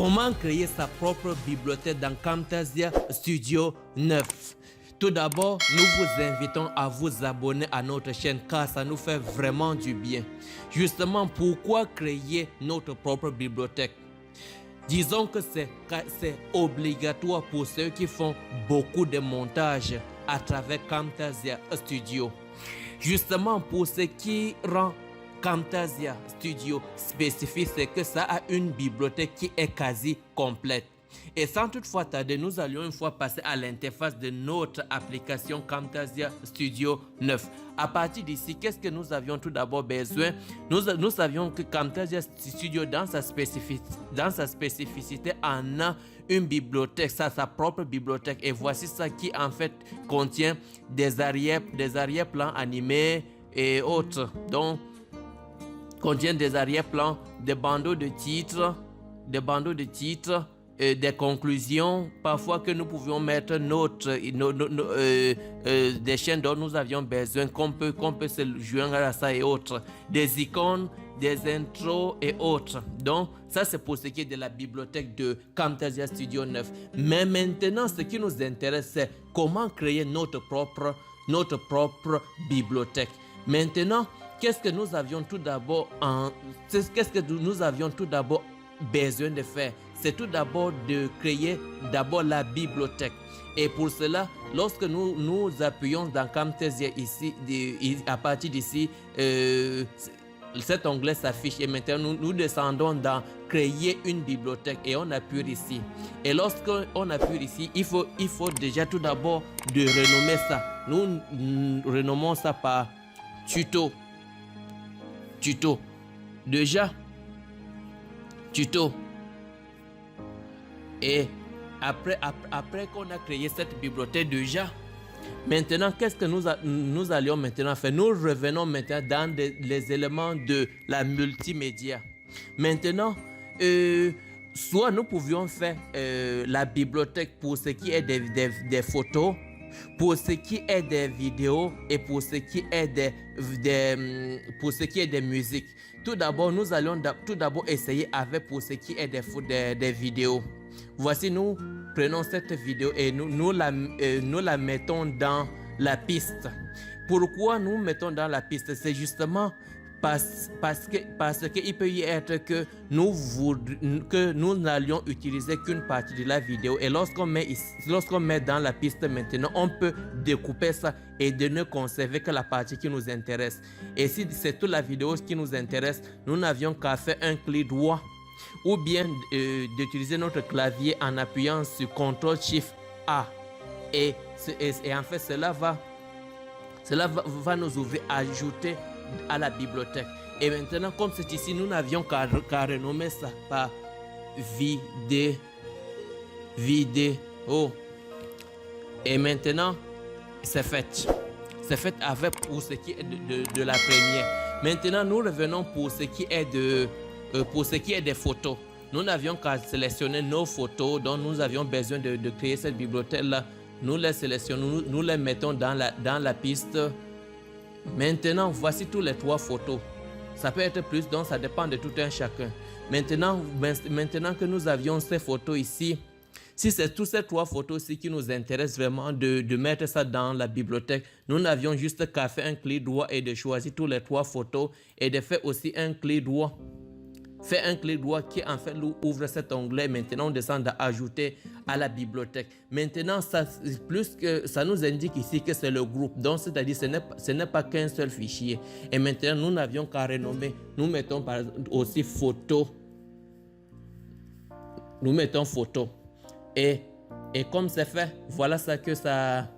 Comment créer sa propre bibliothèque dans Camtasia Studio 9? Tout d'abord, nous vous invitons à vous abonner à notre chaîne car ça nous fait vraiment du bien. Justement, pourquoi créer notre propre bibliothèque? Disons que c'est obligatoire pour ceux qui font beaucoup de montage à travers Camtasia Studio. Justement, pour ce qui rend Camtasia Studio spécifique, c'est que ça a une bibliothèque qui est quasi complète. Et sans toutefois tarder, nous allions une fois passer à l'interface de notre application Camtasia Studio 9. À partir d'ici, qu'est-ce que nous avions tout d'abord besoin? Nous savions que Camtasia Studio, dans sa spécificité, en a une bibliothèque, ça, sa propre bibliothèque. Et voici ça qui en fait contient des arrière-plans animés et autres. Donc, contient des arrière-plans, des bandeaux de titres, des conclusions, parfois que nous pouvions mettre des chaînes dont nous avions besoin, qu'on peut se joindre à ça et autres, des icônes, des intros et autres. Donc, ça c'est pour ce qui est de la bibliothèque de Camtasia Studio 9. Mais maintenant, ce qui nous intéresse, c'est comment créer notre propre bibliothèque. Maintenant, qu'est-ce que nous avions tout d'abord besoin de faire? C'est tout d'abord de créer la bibliothèque. Et pour cela, lorsque nous appuyons dans Camtasia ici, à partir d'ici, cet onglet s'affiche et maintenant nous descendons dans créer une bibliothèque et on appuie ici. Et lorsqu'on appuie ici, il faut déjà tout d'abord de renommer ça. Nous renommons ça par tuto. Déjà, tuto. Et après qu'on a créé cette bibliothèque déjà, maintenant, qu'est-ce que nous allions maintenant faire? Nous revenons maintenant dans les éléments de la multimédia. Maintenant, soit nous pouvions faire la bibliothèque pour ce qui est des photos, pour ce qui est des vidéos et pour ce qui est des musiques. Tout d'abord, nous allons essayer avec pour ce qui est des vidéos. Voici, nous prenons cette vidéo et nous la mettons dans la piste. Pourquoi nous mettons dans la piste? C'est justement parce qu'il peut y être que nous n'allions utiliser qu'une partie de la vidéo. Et lorsqu'on met dans la piste maintenant, on peut découper ça et de ne conserver que la partie qui nous intéresse. Et si c'est toute la vidéo qui nous intéresse, nous n'avions qu'à faire un clic droit ou bien d'utiliser notre clavier en appuyant sur CTRL-SHIFT-A. Et en fait, cela va nous ouvrir ajouter à la bibliothèque. Et maintenant, comme c'est ici, nous n'avions qu'à renommer ça par vidéo. Et maintenant, c'est fait. C'est fait avec pour ce qui est de la première. Maintenant, nous revenons pour ce qui est des photos. Nous n'avions qu'à sélectionner nos photos dont nous avions besoin de créer cette bibliothèque-là. Nous les sélectionnons, nous les mettons dans la piste. Maintenant, voici tous les 3 photos. Ça peut être plus, donc ça dépend de tout un chacun. Maintenant que nous avions ces photos ici, si c'est toutes ces 3 photos ici qui nous intéressent vraiment de mettre ça dans la bibliothèque, nous n'avions juste qu'à faire un clic droit et de choisir toutes les 3 photos et de faire aussi un clic droit. Fait un clic droit qui en fait nous ouvre cet onglet. Maintenant on descend à ajouter à la bibliothèque. Maintenant ça nous indique ici que c'est le groupe, donc c'est-à-dire ce n'est pas qu'un seul fichier. Et maintenant nous n'avions qu'à renommer. Nous mettons par exemple aussi photo. Nous mettons photo et comme c'est fait, voilà ça que ça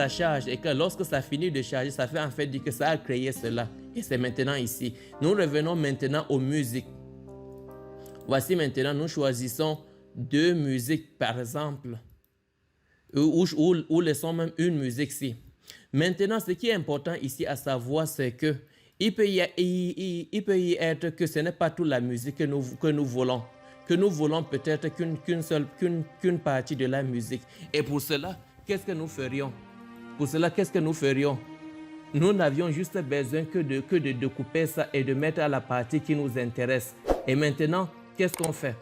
charge, et que lorsque ça finit de charger, ça fait en fait dire que ça a créé cela. Et c'est maintenant ici. Nous revenons maintenant aux musiques. Voici maintenant, nous choisissons 2 musiques par exemple. Ou laissons même une musique ici. Maintenant, ce qui est important ici à savoir, c'est que il peut y être que ce n'est pas toute la musique que nous voulons. Que nous voulons peut-être qu'une partie de la musique. Et pour cela, qu'est-ce que nous ferions? Nous n'avions juste besoin que de découper ça et de mettre à la partie qui nous intéresse. Et maintenant, qu'est-ce qu'on fait?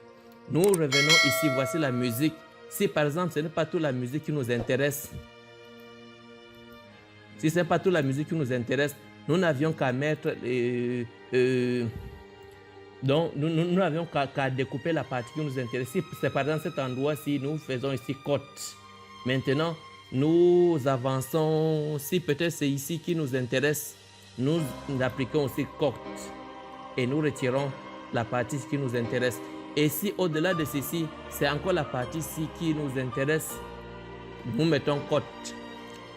Nous revenons ici, voici la musique. Si par exemple, ce n'est pas toute la musique qui nous intéresse, si ce n'est pas toute la musique qui nous intéresse, nous n'avions qu'à mettre... donc, nous n'avions qu'à découper la partie qui nous intéresse. Si c'est par exemple cet endroit-ci, nous faisons ici côte. Maintenant, nous avançons. Si peut-être c'est ici qui nous intéresse, nous appliquons aussi côte. Et nous retirons la partie qui nous intéresse. Et si au-delà de ceci, c'est encore la partie-ci qui nous intéresse, nous mettons côte.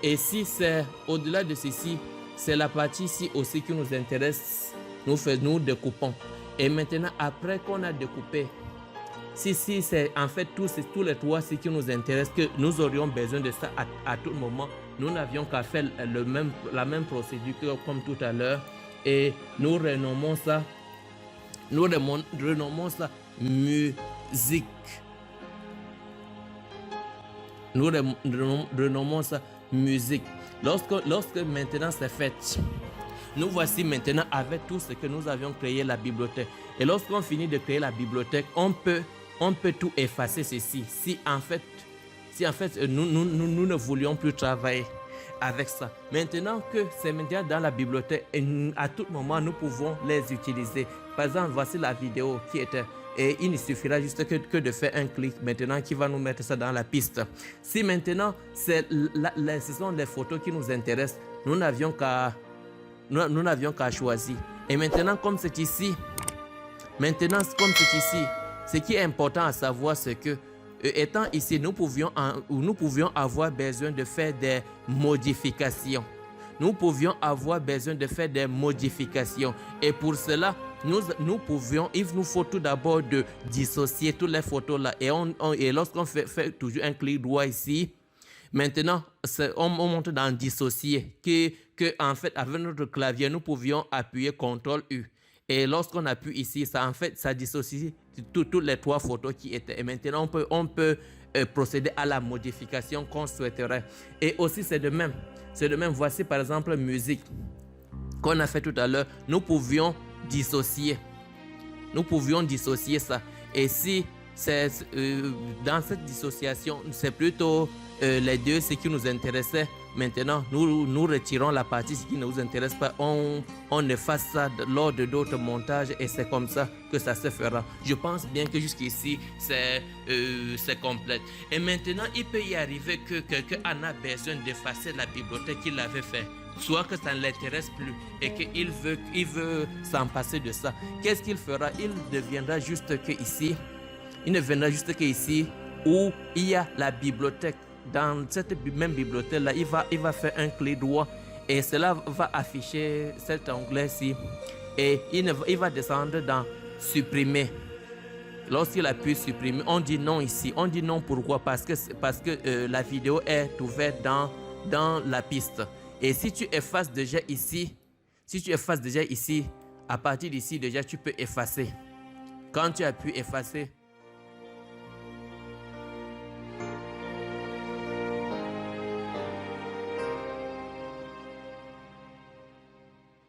Et si c'est au-delà de ceci, c'est la partie-ci aussi qui nous intéresse, nous découpons. Et maintenant, après qu'on a découpé, si c'est en fait tous les trois ce qui nous intéresse, que nous aurions besoin de ça à tout moment, nous n'avions qu'à faire la même procédure que comme tout à l'heure. Et nous renommons ça musique. Nous renommons ça musique. Lorsque maintenant c'est fait, nous voici maintenant avec tout ce que nous avions créé la bibliothèque. Et lorsqu'on finit de créer la bibliothèque, on peut tout effacer ceci. Si en fait nous ne voulions plus travailler avec ça. Maintenant que c'est maintenant dans la bibliothèque, et à tout moment nous pouvons les utiliser. Par exemple, voici la vidéo qui était. Et il ne suffira juste que de faire un clic maintenant qui va nous mettre ça dans la piste. Si maintenant ce sont les photos qui nous intéressent, nous n'avions qu'à choisir. Et maintenant comme c'est ici, ce qui est important à savoir, c'est que étant ici, nous pouvions avoir besoin de faire des modifications. Et pour cela, il nous faut tout d'abord de dissocier toutes les photos là. Et lorsqu'on fait toujours un clic droit ici, maintenant, on monte dans dissocier. Que en fait, avec notre clavier, nous pouvions appuyer CTRL-U. Et lorsqu'on appuie ici, ça dissocie toutes les trois photos qui étaient. Et maintenant, on peut procéder à la modification qu'on souhaiterait. Et aussi, c'est de même. Voici par exemple musique qu'on a fait tout à l'heure. Nous pouvions dissocier ça. Et si c'est dans cette dissociation, c'est plutôt les deux ce qui nous intéressait. Maintenant, nous retirons la partie qui ne nous intéresse pas. On efface ça lors de d'autres montages et c'est comme ça que ça se fera. Je pense bien que jusqu'ici, c'est complet. Et maintenant, il peut y arriver que quelqu'un en a besoin d'effacer la bibliothèque qu'il avait fait. Soit que ça ne l'intéresse plus et qu'il veut s'en passer de ça. Qu'est-ce qu'il fera? Il ne viendra juste que ici où il y a la bibliothèque. Dans cette même bibliothèque là, il va faire un clic droit et cela va afficher cet onglet-ci et il va descendre dans supprimer. Lorsqu'il appuie supprimer, on dit non ici. On dit non pourquoi? Parce que la vidéo est ouverte dans la piste. Et si tu effaces déjà ici, à partir d'ici déjà tu peux effacer. Quand tu appuies effacer,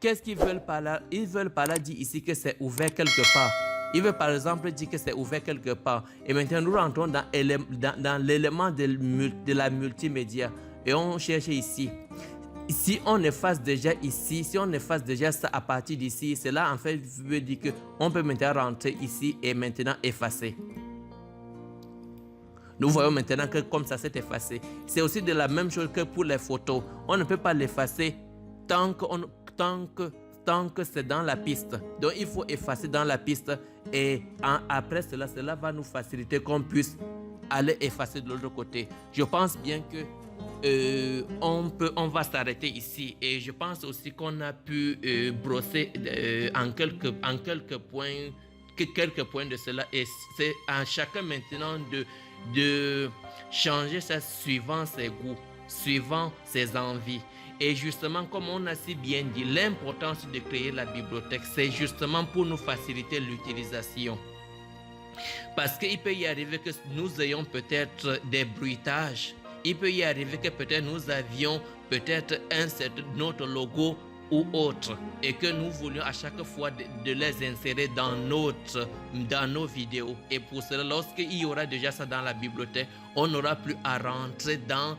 qu'est-ce qu'ils veulent par là? Ils veulent par là dire ici que c'est ouvert quelque part. Ils veulent par exemple dire que c'est ouvert quelque part. Et maintenant nous rentrons dans l'élément de la multimédia. Et on cherche ici. Si on efface déjà ici, si on efface déjà ça à partir d'ici, cela en fait veut dire qu'on peut maintenant rentrer ici et maintenant effacer. Nous voyons maintenant que comme ça s'est effacé. C'est aussi de la même chose que pour les photos. On ne peut pas l'effacer tant que c'est dans la piste. Donc il faut effacer dans la piste et après cela va nous faciliter qu'on puisse aller effacer de l'autre côté. Je pense bien que on va s'arrêter ici et je pense aussi qu'on a pu brosser en quelques points de cela et c'est à chacun maintenant de changer ça suivant ses goûts, suivant ses envies. Et justement, comme on a si bien dit, l'importance de créer la bibliothèque, c'est justement pour nous faciliter l'utilisation. Parce qu'il peut y arriver que nous ayons peut-être des bruitages. Il peut y arriver que peut-être nous avions peut-être notre logo ou autres et que nous voulions à chaque fois de les insérer dans nos vidéos. Et pour cela, lorsqu'il y aura déjà ça dans la bibliothèque, on n'aura plus à rentrer dans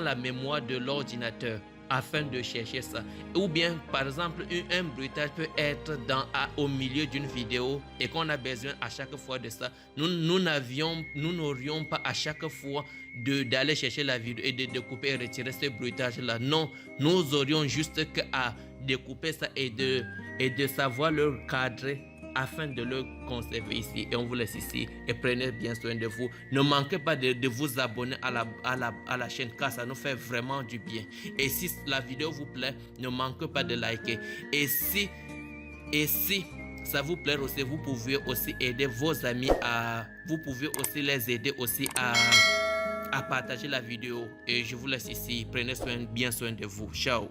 la mémoire de l'ordinateur afin de chercher ça. Ou bien, par exemple, un bruitage peut être au milieu d'une vidéo et qu'on a besoin à chaque fois de ça. Nous n'aurions pas à chaque fois d'aller chercher la vidéo et de découper et retirer ce bruitage-là. Non, nous aurions juste qu'à découper ça et de savoir le cadrer afin de le conserver ici. Et on vous laisse ici et prenez bien soin de vous. Ne manquez pas de vous abonner à la chaîne car ça nous fait vraiment du bien. Et si la vidéo vous plaît, ne manquez pas de liker. Et si ça vous plaît aussi, vous pouvez aussi aider vos amis vous pouvez aussi les aider aussi à partager la vidéo. Et je vous laisse ici. Prenez bien soin de vous. Ciao.